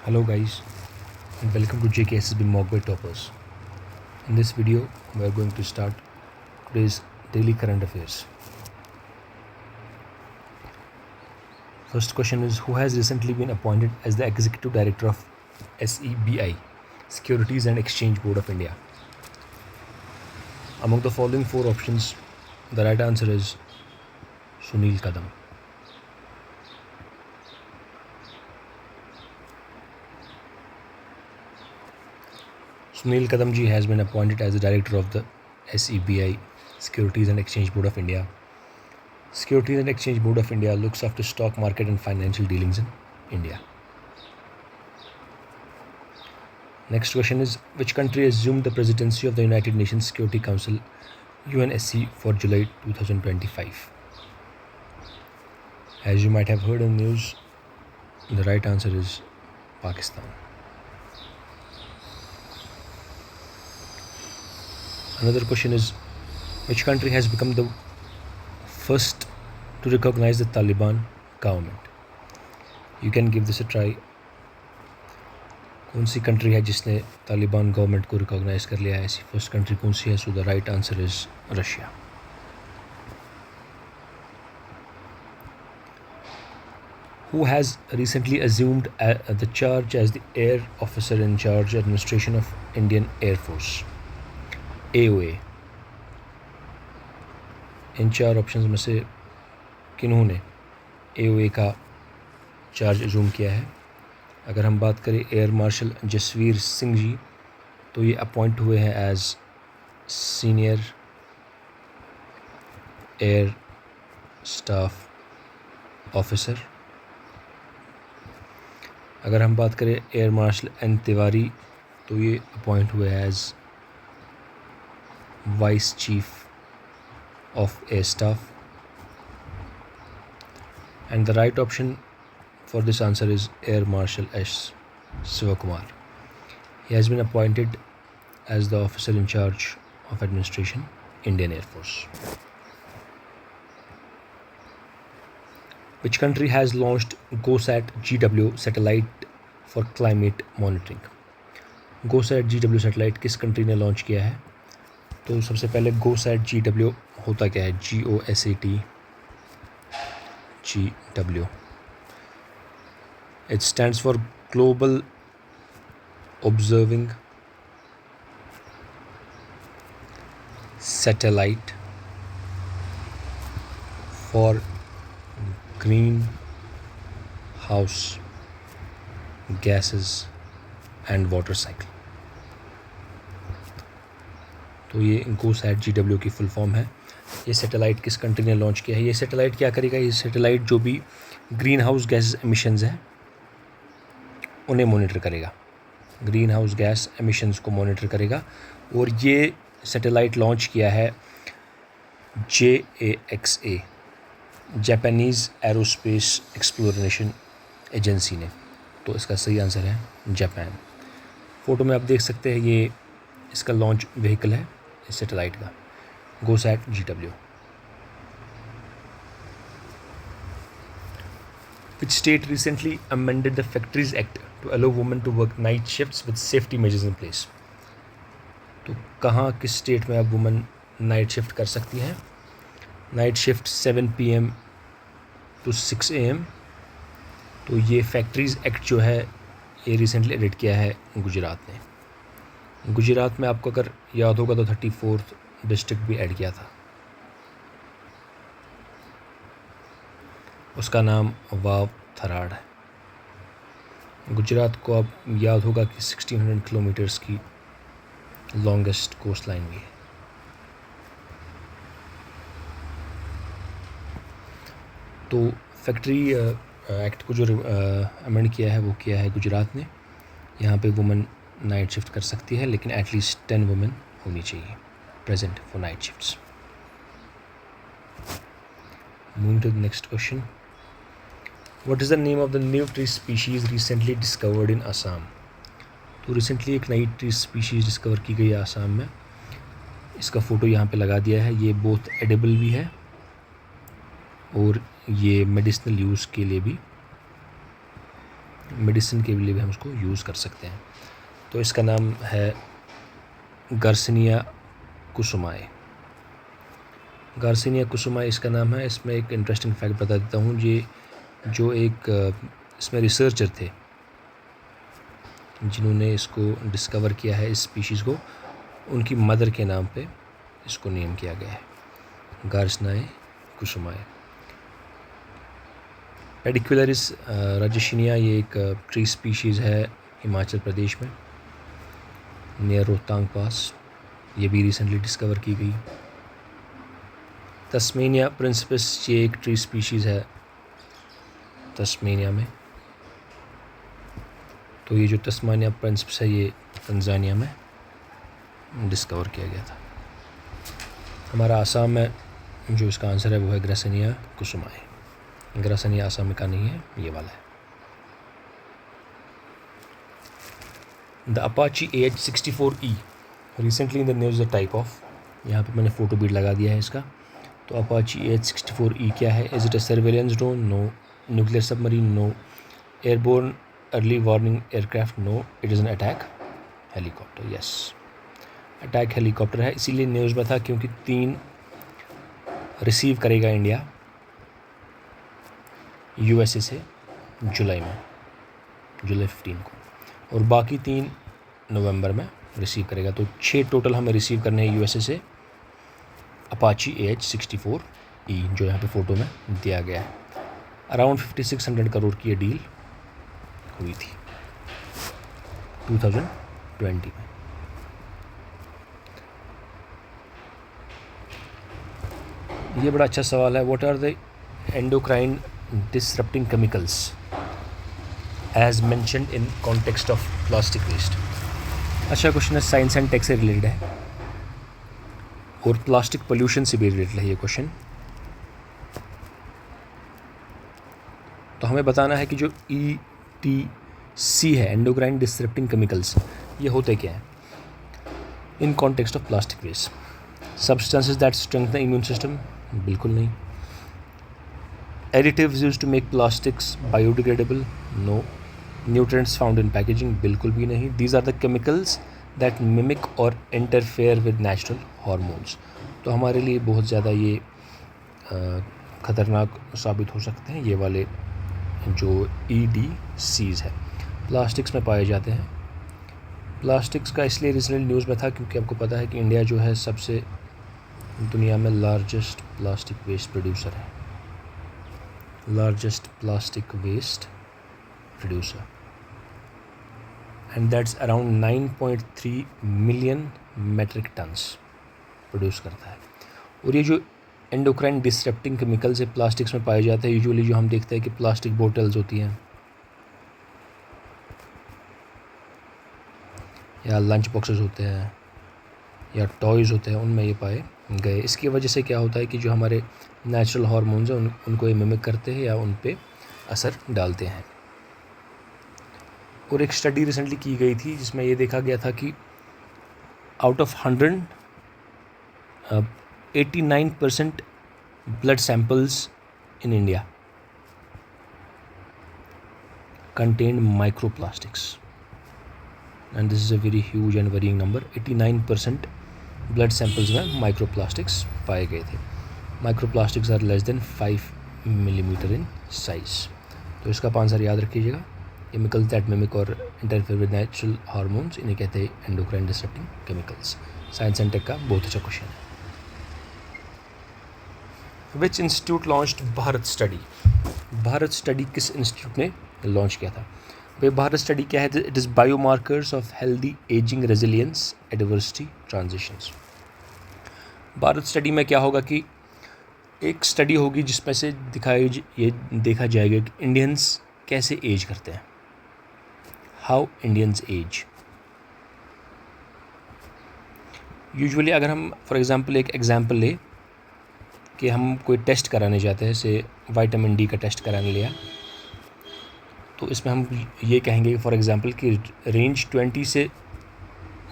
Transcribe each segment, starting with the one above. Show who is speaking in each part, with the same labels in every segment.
Speaker 1: Hello guys and welcome to JKSSB Mock by Toppers. In this video we are going to start today's daily current affairs. First question is, who has recently been appointed as the Executive Director of SEBI, Securities and Exchange Board of India? Among the following four options, the right answer is Sunil Kadam. Sunil Kadam ji has been appointed as the Director of the SEBI, Securities and Exchange Board of India. Securities and Exchange Board of India looks after stock market and financial dealings in India. Next question is, which country assumed the presidency of the United Nations Security Council UNSC for July 2025? As you might have heard in the news, the right answer is Pakistan. Another question is, which country has become the first to recognize the Taliban government? You can give this a try. कौन सी country है जिसने Taliban government को recognise कर लिया है? ऐसी first country कौन सी है? So the right answer is Russia. Who has recently assumed the charge as the Air Officer in Charge Administration of Indian Air Force? AOA. इन चार ऑप्शंस में से किन्होंने AOA का चार्ज अज्यूम किया है? अगर हम बात करें एयर मार्शल जसवीर सिंह जी, तो ये अपॉइंट हुए हैं as senior air staff officer. अगर हम बात करें एयर मार्शल एन तिवारी, तो ये अपॉइंट हुए as vice chief of air staff. And the right option for this answer is Air Marshal S. Sivakumar. He has been appointed as the officer in charge of administration, Indian Air Force. Which country has launched GoSat GW satellite for climate monitoring? GoSat GW satellite किस country ने launch किया है? तो सबसे पहले GoSat GW होता क्या है? GOSAT GW. It stands for Global Observing Satellite for Greenhouse Gases and Water Cycle. तो ये GoSat GW की फुल फॉर्म है. ये सैटेलाइट किस कंट्री ने लॉन्च किया है? ये सैटेलाइट क्या करेगा? ये सैटेलाइट जो भी ग्रीन हाउस गैस एमिशंस हैं उन्हें मॉनिटर करेगा, ग्रीन हाउस गैस एमिशंस को मॉनिटर करेगा. और ये सैटेलाइट लॉन्च किया है JAXA, Japanese aerospace exploration agency ने. तो इसका सही आंसर है जापान. फ़ोटो में आप देख सकते हैं ये इसका लॉन्च व्हीकल है इस सैटेलाइट का, GoSat GW. Which state recently amended the Factories Act to allow women to work night shifts with safety measures in place? तो कहाँ किस स्टेट में अब वुमेन नाइट शिफ्ट कर सकती हैं? Night shift 7 PM to 6 AM. तो ये फैक्ट्रीज़ एक्ट जो है ये रिसेंटली एडिट किया है गुजरात ने. गुजरात में आपको अगर याद होगा तो 34th डिस्ट्रिक्ट भी ऐड किया था. उसका नाम वाव थराड़ है. गुजरात को अब याद होगा कि 1600 किलोमीटर्स की लॉन्गेस्ट कोस्ट लाइन भी है. तो फैक्ट्री एक्ट को जो अमेंड किया है वो किया है गुजरात ने. यहाँ पे वुमेन नाइट शिफ्ट कर सकती है, लेकिन एटलीस्ट 10 वुमेन होनी चाहिए present for night shifts. Moving to the next question. What is the name of the new tree species recently discovered in Assam? तो रिसेंटली एक नई ट्री स्पीशीज़ डिस्कवर की गई है आसाम में. इसका फ़ोटो यहाँ पे लगा दिया है. ये बहुत एडिबल भी है और ये मेडिसिनल यूज़ के लिए भी मेडिसिन के लिए भी हम उसको यूज़ कर सकते हैं। तो इसका नाम है गार्सिनिया कुसुमाए। गार्सिनिया कुसुमाए इसका नाम है। इसमें एक इंटरेस्टिंग फैक्ट बता देता हूँ। ये जो एक इसमें रिसर्चर थे जिन्होंने इसको डिस्कवर किया है, इस स्पीशीज़ को, उनकी मदर के नाम पे इसको नेम किया गया है, गार्सिनिया कुसुमाए। पेडिकुलरिस राजेशिनिया ये एक ट्री स्पीशीज़ है हिमाचल प्रदेश में, नियर रोहतांग पास। ये भी रिसेंटली डिस्कवर की गई। तस्मेनिया प्रिंसिपस ये एक ट्री स्पीशीज़ है तस्मेनिया में। तो ये जो तस्मानिया प्रिंसिपस है ये तंजानिया में डिस्कवर किया गया था। हमारा आसाम में जो इसका आंसर है वो है ग्रासिनिया कुसुमाए। ग्रासिनिया आसाम का नहीं है, ये वाला है। The Apache AH-64E recently in the news the type of, यहाँ पे मैंने फ़ोटो भी लगा दिया है इसका। तो अपाची AH-64E क्या है? Is it a surveillance drone? No. Nuclear submarine? No. Airborne early warning aircraft? No. It is an attack helicopter? Yes, attack helicopter है। इसीलिए न्यूज़ में था क्योंकि 3 रिसीव करेगा इंडिया USA से जुलाई 15 को, और बाकी 3 नवंबर में रिसीव करेगा। तो 6 टोटल हमें रिसीव करने हैं USA से अपाची AH-64E, जो यहाँ पे फ़ोटो में दिया गया है। अराउंड 5600 करोड़ की ये डील हुई थी 2020 में। ये बड़ा अच्छा सवाल है। What are the endocrine disrupting chemicals as mentioned in context of plastic waste? अच्छा क्वेश्चन है, साइंस एंड टेक से रिलेटेड है और प्लास्टिक पोल्यूशन से भी रिलेटेड है ये क्वेश्चन। तो हमें बताना है कि जो EDC है, एंडोक्राइन डिसरप्टिंग केमिकल्स, ये होते क्या हैं in context of plastic waste? Substances that strengthen the immune system? बिल्कुल नहीं। Additives used to make plastics biodegradable? No. Nutrients found in packaging? बिल्कुल भी नहीं। These are the chemicals that mimic और इंटरफेयर विद नेचुरल हार्मोन्स। तो हमारे लिए बहुत ज़्यादा ये ख़तरनाक साबित हो सकते हैं ये वाले जो EDCs है, प्लास्टिक्स में पाए जाते हैं। प्लास्टिक्स का इसलिए रिसेंट न्यूज़ में था क्योंकि आपको पता है कि इंडिया जो है सबसे दुनिया में लार्जेस्ट प्लास्टिक वेस्ट प्रोड्यूसर है, largest plastic waste producer, and that's around 9.3 million metric tons produce करता है। और ये जो एंडोक्राइन डिसरप्टिंग केमिकल्स है प्लास्टिक्स में पाए जाते हैं, यूजुअली जो हम देखते हैं कि प्लास्टिक बोतल्स होती हैं या लंच बॉक्सेस होते हैं या टॉयज़ होते हैं, उनमें ये पाए गए। इसकी वजह से क्या होता है कि जो हमारे नेचुरल हार्मोन्स हैं उनको ये मिमिक करते हैं या उन पे असर डालते हैं। और एक स्टडी रिसेंटली की गई थी जिसमें ये देखा गया था कि out of 100 89% blood samples in India contained microplastics, and this is a very huge and worrying number. 89% blood samples में microplastics पाए गए थे। Microplastics are less than 5 millimeter in size. तो इसका आंसर याद रखिएगा, chemicals that mimic or interfere with natural hormones, इन्हें कहते हैं endocrine disrupting chemicals। Science and tech का बहुत अच्छा क्वेश्चन है। Which institute launched Bharat study? Bharat study किस इंस्टीट्यूट ने लॉन्च किया था? भाई भारत स्टडी क्या है? It is biomarkers of healthy aging resilience adversity transitions. Bharat study में क्या होगा कि एक स्टडी होगी जिसमें से ये देखा जाएगा कि इंडियंस कैसे एज करते हैं, हाउ इंडियंस एज। यूजुअली अगर हम फॉर एग्जांपल एक एग्जांपल ले कि हम कोई टेस्ट कराने जाते हैं, से विटामिन D का टेस्ट कराने लिया, तो इसमें हम ये कहेंगे फॉर एग्जांपल कि रेंज 20 से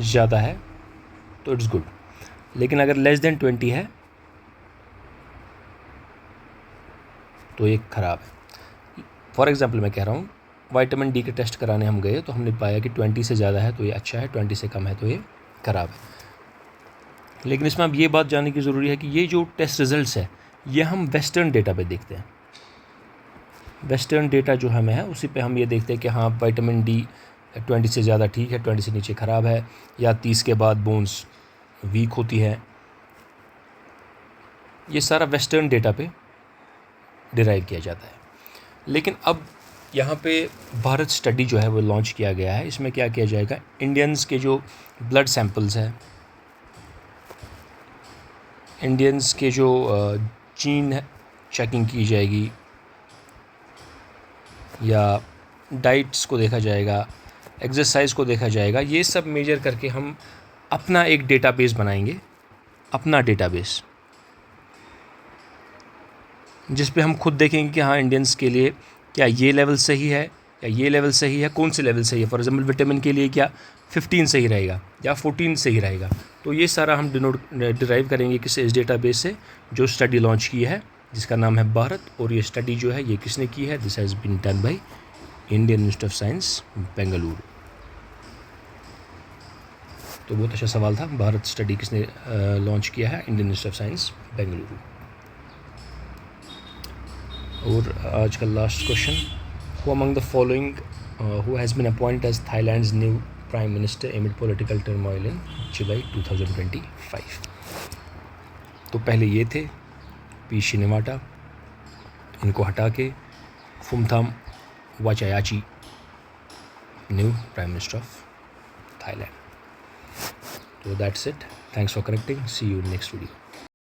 Speaker 1: ज़्यादा है तो इट्स गुड, लेकिन अगर लेस देन 20 है तो ये ख़राब है। फॉर एग्जांपल मैं कह रहा हूँ विटामिन डी के टेस्ट कराने हम गए तो हमने पाया कि 20 से ज़्यादा है तो ये अच्छा है, 20 से कम है तो ये ख़राब है। लेकिन इसमें अब ये बात जानने की ज़रूरी है कि ये जो टेस्ट रिज़ल्ट्स है ये हम वेस्टर्न डेटा पे देखते हैं। वेस्टर्न डेटा जो हमें है उसी पे हम ये देखते हैं कि हाँ विटामिन डी 20 से ज़्यादा ठीक है, 20 से नीचे ख़राब है, या 30 के बाद बोन्स वीक होती है। ये सारा वेस्टर्न डेटा पे डिराइव किया जाता है। लेकिन अब यहाँ पे भारत स्टडी जो है वो लॉन्च किया गया है। इसमें क्या किया जाएगा, इंडियंस के जो ब्लड सैंपल्स हैं, इंडियंस के जो जीन चेकिंग की जाएगी, या डाइट्स को देखा जाएगा, एक्सरसाइज को देखा जाएगा। ये सब मेजर करके हम अपना एक डेटाबेस बनाएंगे, अपना डेटाबेस, जिस पे हम खुद देखेंगे कि हाँ इंडियंस के लिए क्या ये लेवल सही है या ये लेवल सही है, कौन से लेवल सही है। फॉर एग्जांपल विटामिन के लिए क्या 15 सही रहेगा या 14 सही रहेगा। तो ये सारा हम डिराइव करेंगे किस इस डेटाबेस से जो स्टडी लॉन्च की है, जिसका नाम है भारत। और ये स्टडी जो है ये किसने की है, this has been done by Indian institute of science Bengaluru. तो बहुत अच्छा सवाल था, भारत स्टडी किसने लॉन्च किया है, Indian institute of science Bengaluru. और आज का last question, who among the following who has been appointed as Thailand's new prime minister amid political turmoil in July 2025। तो पहले ये थे पी शिनेवाटा, इनको हटा के Phumtham Wechayachai new prime minister of Thailand. तो that's it, thanks for connecting, see you next video.